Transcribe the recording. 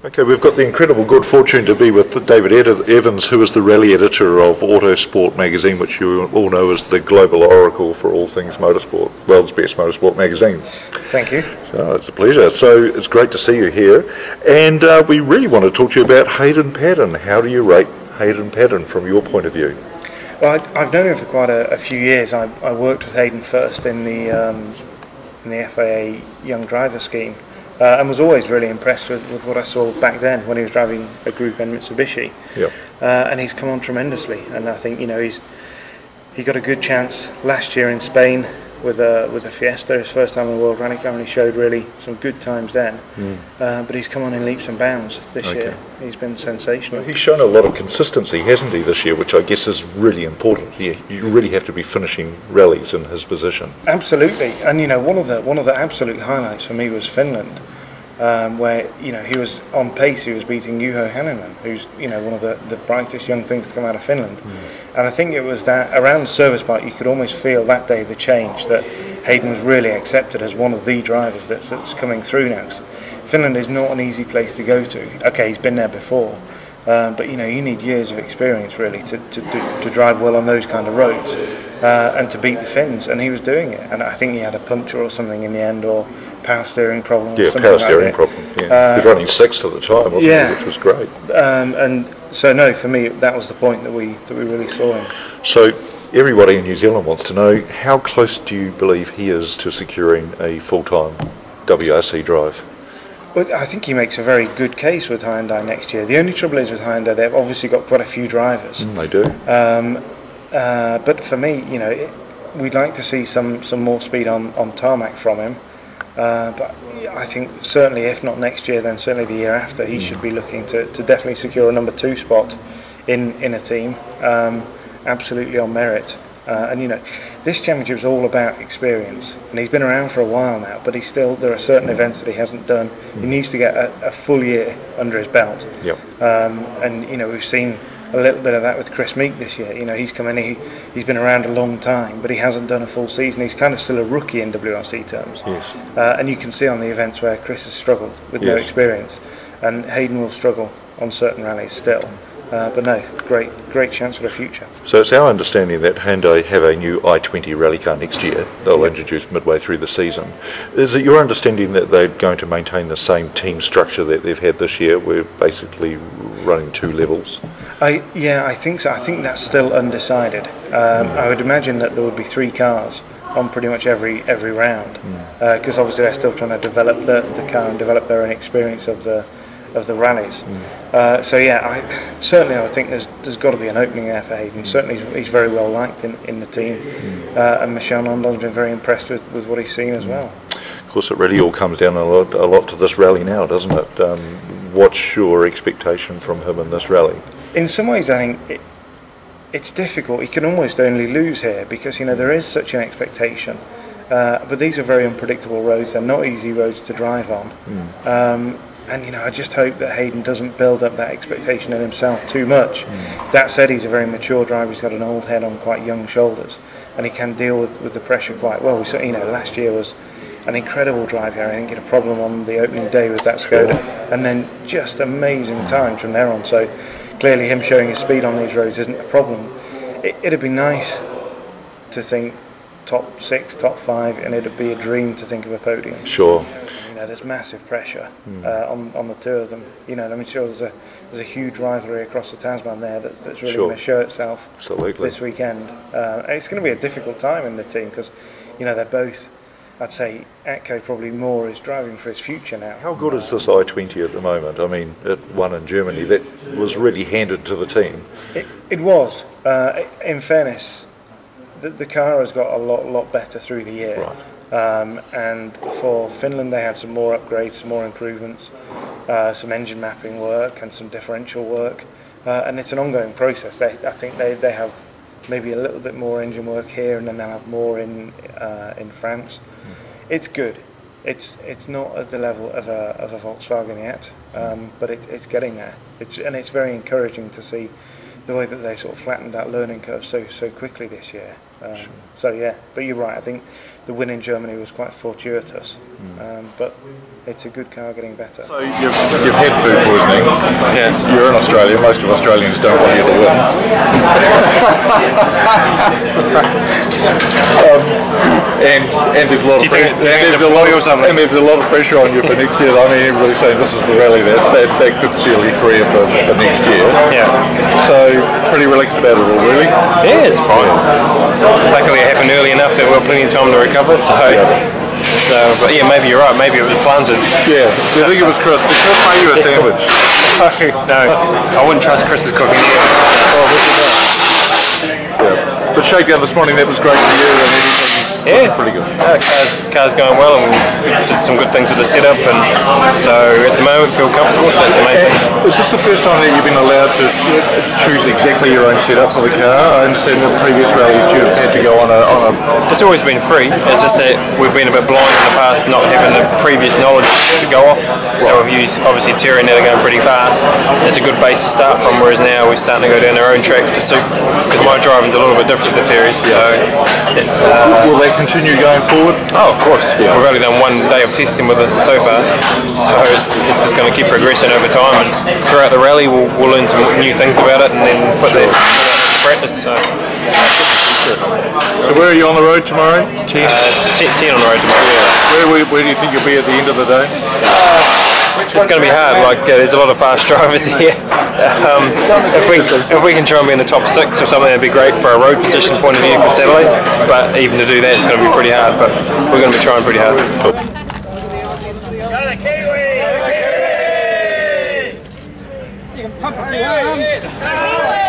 Okay, we've got the incredible good fortune to be with David Evans, who is the rally editor of Autosport magazine, which you all know is the global oracle for all things motorsport, world's best motorsport magazine. Thank you. So it's a pleasure. So it's great to see you here. And we really want to talk to you about Hayden Paddon. How do you rate Hayden Paddon from your point of view? Well, I've known him for quite a few years. I worked with Hayden first in the FIA Young Driver scheme. And was always really impressed with what I saw back then when he was driving a Group N Mitsubishi. Yep. And he's come on tremendously. And I think he got a good chance last year in Spain with a Fiesta, his first time in the World Rally Car, and he showed really some good times then. But he's come on in leaps and bounds this year. He's been sensational. Well, he's shown a lot of consistency, hasn't he, this year, which I guess is really important. You really have to be finishing rallies in his position. Absolutely, and one of the absolute highlights for me was Finland, where he was on pace. He was beating Juho Hänninen, who's one of the brightest young things to come out of Finland. And I think it was that around the service park you could almost feel that day the change, that Hayden was really accepted as one of the drivers that's coming through now. Finland is not an easy place to go to. Okay, he's been there before, but you need years of experience really to drive well on those kind of roads and to beat the Finns, and he was doing it. And I think he had a puncture or something in the end, or power steering problem. Yeah, power steering problem. Yeah, he was running sixth at the time, wasn't he? Which was great. And so no, for me that was the point that we really saw him. So everybody in New Zealand wants to know, how close do you believe he is to securing a full-time WRC drive? Well, I think he makes a very good case with Hyundai next year. The only trouble is with Hyundai, they've obviously got quite a few drivers. They do. But for me, we'd like to see some more speed on tarmac from him. But I think certainly, if not next year, then certainly the year after, he should be looking to definitely secure a number 2 spot in a team, absolutely on merit. And this championship is all about experience, and he's been around for a while now, but there are certain events that he hasn't done. He needs to get a full year under his belt. Yep. And we've seen a little bit of that with Chris Meek this year. He's come in, he's been around a long time, but he hasn't done a full season. He's kind of still a rookie in WRC terms. Yes. And you can see on the events where Chris has struggled with no experience, and Hayden will struggle on certain rallies still. But no, great chance for the future. So it's our understanding that Hyundai have a new i20 rally car next year. They'll introduce midway through the season. Is it your understanding that they're going to maintain the same team structure that they've had this year? We're basically running 2 levels. I think so. I think that's still undecided. I would imagine that there would be 3 cars on pretty much every round, because obviously they're still trying to develop the car and develop their own experience of the rallies. So yeah, I would think there's got to be an opening there for Hayden. Certainly he's very well liked in the team, and Michel Nondon's been very impressed with what he's seen as well. Of course, it really all comes down a lot to this rally now, doesn't it? What's your expectation from him in this rally? In some ways, I think it's difficult. He can almost only lose here because there is such an expectation. But these are very unpredictable roads. They're not easy roads to drive on. And I just hope that Hayden doesn't build up that expectation in himself too much. That said, he's a very mature driver. He's got an old head on quite young shoulders, and he can deal with the pressure quite well. We saw, last year was an incredible drive here. I think he had a problem on the opening day with that Skoda, and then just amazing times from there on. So clearly, him showing his speed on these roads isn't a problem. It'd be nice to think top 6, top 5, and it'd be a dream to think of a podium. Sure. There's massive pressure on the 2 of them. I'm sure there's a huge rivalry across the Tasman there that's really going to show itself this weekend. It's going to be a difficult time in the team because they're both. I'd say Atco probably more is driving for his future now. How good is this i20 at the moment? I mean, it won in Germany. That was really handed to the team. It was. In fairness, the car has got a lot better through the year. Right. And for Finland they had some more upgrades, some more improvements, some engine mapping work and some differential work, and it's an ongoing process. I think they have maybe a little bit more engine work here, and then they'll have more in France. It's good. It's not at the level of a Volkswagen yet, but it's getting there. It's very encouraging to see the way that they sort of flattened that learning curve so quickly this year. So yeah, but you're right. I think the win in Germany was quite fortuitous, but it's a good car getting better. So you've had food poisoning. Yeah. You're in Australia. Most of Australians don't want you to win. And there's a lot of pressure. And there's a lot of pressure on you for next year. I mean, everybody's saying this is the rally that could seal your career for next year. Yeah. So pretty relaxed about it all, really. Yeah, it's fine. Luckily, it happened early enough that we had plenty of time to recover. So, but yeah, maybe you're right. Maybe it was planted. Yeah. Do you think it was Chris? Did Chris make you a sandwich? No, I wouldn't trust Chris's cooking. Oh, yeah. But shakedown this morning, that was great for you, and everything's pretty good. Car's going well, and we did some good things with the setup, and so at the moment feel comfortable. So that's the main thing. Is this the first time that you've been allowed to choose exactly your own setup for the car? I understand in previous rallies you've had to go on a... It's always been free. It's just that we've been a bit blind in the past, not having the previous knowledge to go off. So we've used obviously Terry that are going pretty fast. It's a good base to start from. Whereas now we're starting to go down our own track to suit, because my driving's a little bit different to Terry's. So it's. Will they continue going forward? Oh, of course. Yeah. We've only done one day of testing with it so far, so it's just going to keep progressing over time. And throughout the rally, we'll learn some new things about it, and then put that into practice. So where are you on the road tomorrow? 10? 10 on the road tomorrow. Yeah. Where do you think you'll be at the end of the day? It's going to be hard. Like there's a lot of fast drivers here. If we can try and be in the top 6 or something, that'd be great for a road position point of view for Saturday. But even to do that, it's going to be pretty hard. But we're going to be trying pretty hard. Go the Kiwi! You can pump up your arms.